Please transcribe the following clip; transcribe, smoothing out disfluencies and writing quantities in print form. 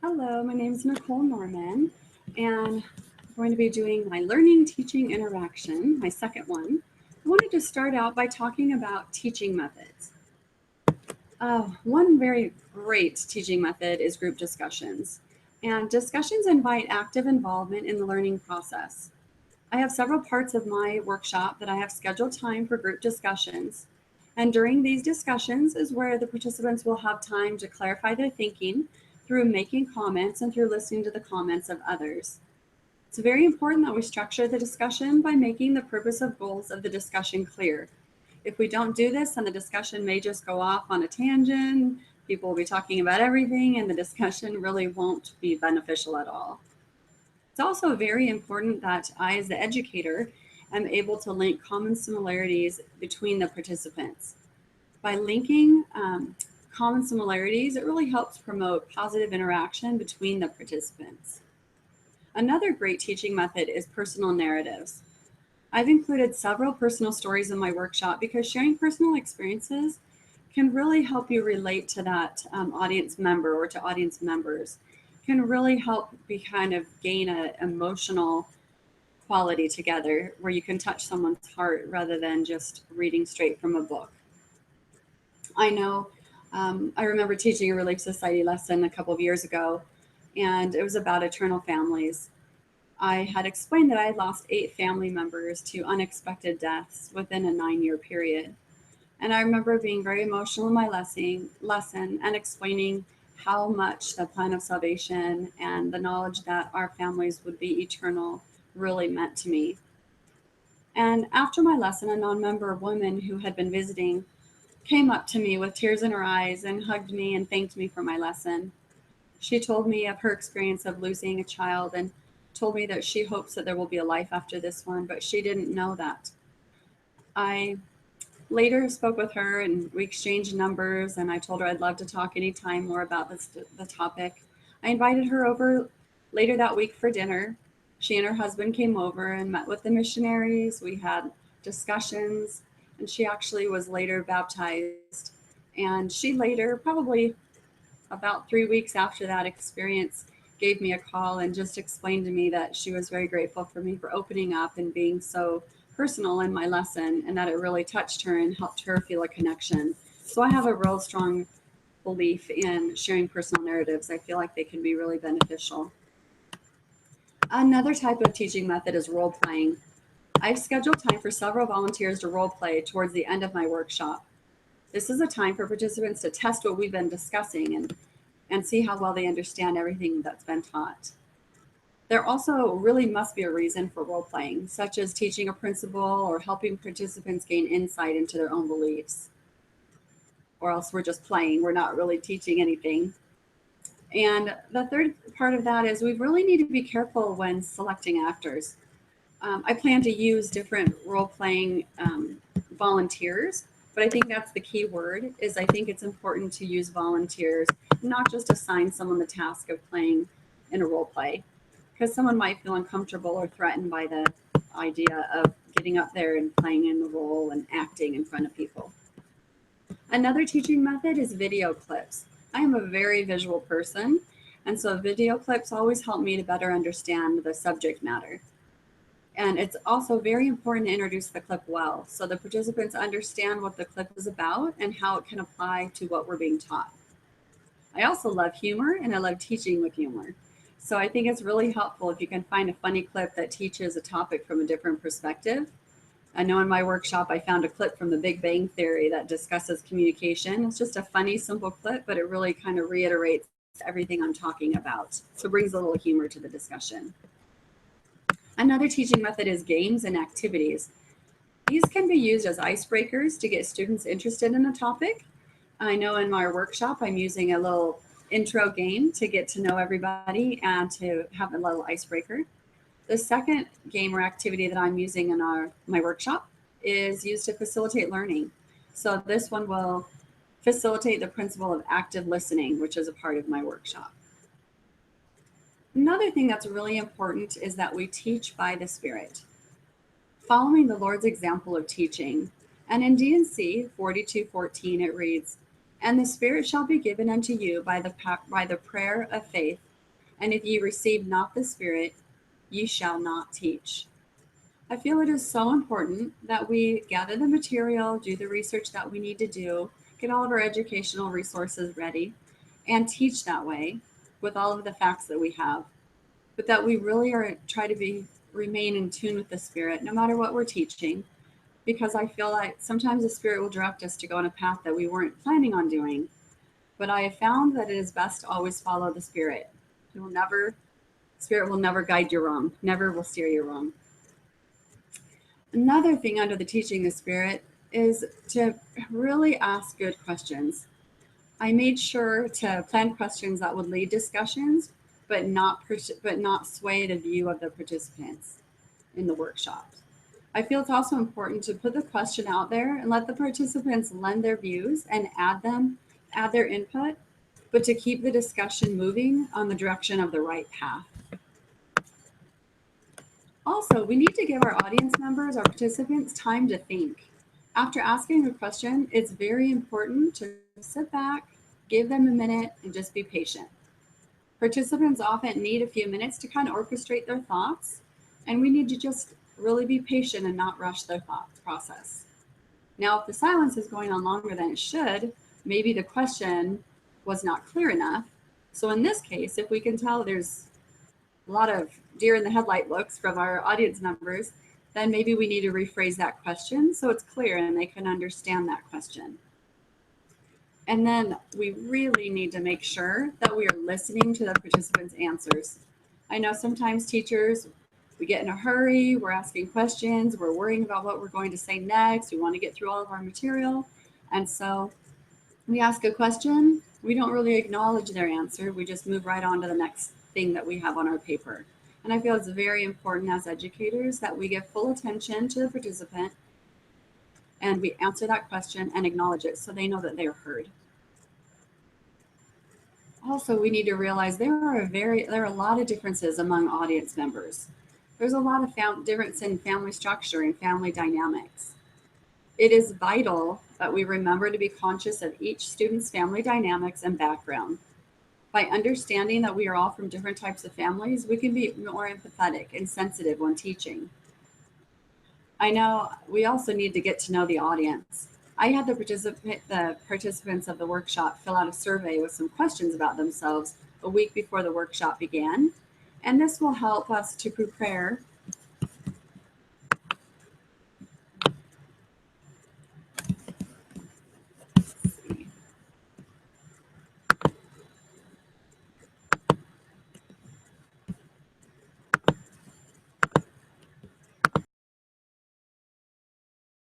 Hello, my name is Nicole Norman, and I'm going to be doing my learning teaching interaction, my second one. I wanted to start out by talking about teaching methods. One very great teaching method is group discussions, and discussions invite active involvement in the learning process. I have several parts of my workshop that I have scheduled time for group discussions. And during these discussions is where the participants will have time to clarify their thinking through making comments and through listening to the comments of others. It's very important that we structure the discussion by making the purpose of goals of the discussion clear. If we don't do this, then the discussion may just go off on a tangent. People will be talking about everything, and the discussion really won't be beneficial at all. It's also very important that I, as the educator, am able to link common similarities between the participants. By linking common similarities, it really helps promote positive interaction between the participants. Another great teaching method is personal narratives. I've included several personal stories in my workshop because sharing personal experiences can really help you relate to that audience member or to audience members. Can really help be kind of gain an emotional quality together where you can touch someone's heart rather than just reading straight from a book. I know I remember teaching a Relief Society lesson a couple of years ago, and it was about eternal families. I had explained that I had lost 8 family members to unexpected deaths within a 9-year period. And I remember being very emotional in my lesson and explaining how much the plan of salvation and the knowledge that our families would be eternal really meant to me. And after my lesson, a non-member woman who had been visiting came up to me with tears in her eyes and hugged me and thanked me for my lesson. She told me of her experience of losing a child and told me that she hopes that there will be a life after this one, but she didn't know that. I later spoke with her and we exchanged numbers, and I told her I'd love to talk anytime more about the topic. I invited her over later that week for dinner. She and her husband came over and met with the missionaries. We had discussions, and she actually was later baptized. And she later, probably about 3 weeks after that experience, gave me a call and just explained to me that she was very grateful for me for opening up and being so personal in my lesson, and that it really touched her and helped her feel a connection. So I have a real strong belief in sharing personal narratives. I feel like they can be really beneficial. Another type of teaching method is role playing. I've scheduled time for several volunteers to role play towards the end of my workshop. This is a time for participants to test what we've been discussing and see how well they understand everything that's been taught. There also really must be a reason for role playing, such as teaching a principle or helping participants gain insight into their own beliefs. Or else we're just playing, we're not really teaching anything. And the third part of that is we really need to be careful when selecting actors. I plan to use different role playing volunteers, but I think that's the key word is I think it's important to use volunteers, not just assign someone the task of playing in a role play, because someone might feel uncomfortable or threatened by the idea of getting up there and playing in the role and acting in front of people. Another teaching method is video clips. I am a very visual person, and so video clips always help me to better understand the subject matter. And it's also very important to introduce the clip well so the participants understand what the clip is about and how it can apply to what we're being taught. I also love humor and I love teaching with humor. So I think it's really helpful if you can find a funny clip that teaches a topic from a different perspective. I know in my workshop I found a clip from the Big Bang Theory that discusses communication. It's just a funny, simple clip, but it really kind of reiterates everything I'm talking about. So it brings a little humor to the discussion. Another teaching method is games and activities. These can be used as icebreakers to get students interested in a topic. I know in my workshop I'm using a little intro game to get to know everybody and to have a little icebreaker. The second game or activity that I'm using in my workshop is used to facilitate learning. So this one will facilitate the principle of active listening, which is a part of my workshop. Another thing that's really important is that we teach by the Spirit, following the Lord's example of teaching. And in D&C 42:14 it reads, "And the Spirit shall be given unto you by the prayer of faith, And if ye receive not the Spirit, ye shall not teach. I feel it is so important that we gather the material, do the research that we need to do, get all of our educational resources ready, and teach that way with all of the facts that we have. But that we really are try to remain in tune with the Spirit, no matter what we're teaching, because I feel like sometimes the Spirit will direct us to go on a path that we weren't planning on doing. But I have found that it is best to always follow the Spirit. Spirit will never guide you wrong, never will steer you wrong. Another thing under the teaching the Spirit is to really ask good questions. I made sure to plan questions that would lead discussions, but not sway the view of the participants in the workshop. I feel it's also important to put the question out there and let the participants lend their views and add their input, but to keep the discussion moving on the direction of the right path. Also, we need to give our audience members, our participants, time to think. After asking a question, it's very important to sit back, give them a minute, and just be patient. Participants often need a few minutes to kind of orchestrate their thoughts, and we need to just really be patient and not rush their thought process. Now, if the silence is going on longer than it should, maybe the question was not clear enough. So in this case, if we can tell there's a lot of deer in the headlight looks from our audience members, then maybe we need to rephrase that question so it's clear and they can understand that question. And then we really need to make sure that we are listening to the participants' answers. I know sometimes teachers, we get in a hurry, we're asking questions, we're worrying about what we're going to say next, we want to get through all of our material. And so we ask a question, we don't really acknowledge their answer, we just move right on to the next thing that we have on our paper. And I feel it's very important as educators that we give full attention to the participant and we answer that question and acknowledge it so they know that they're heard. Also, we need to realize there are a lot of differences among audience members. There's a lot of difference in family structure and family dynamics. It is vital that we remember to be conscious of each student's family dynamics and background. By understanding that we are all from different types of families, we can be more empathetic and sensitive when teaching. I know we also need to get to know the audience. I had the participants of the workshop fill out a survey with some questions about themselves a week before the workshop began. And this will help us to prepare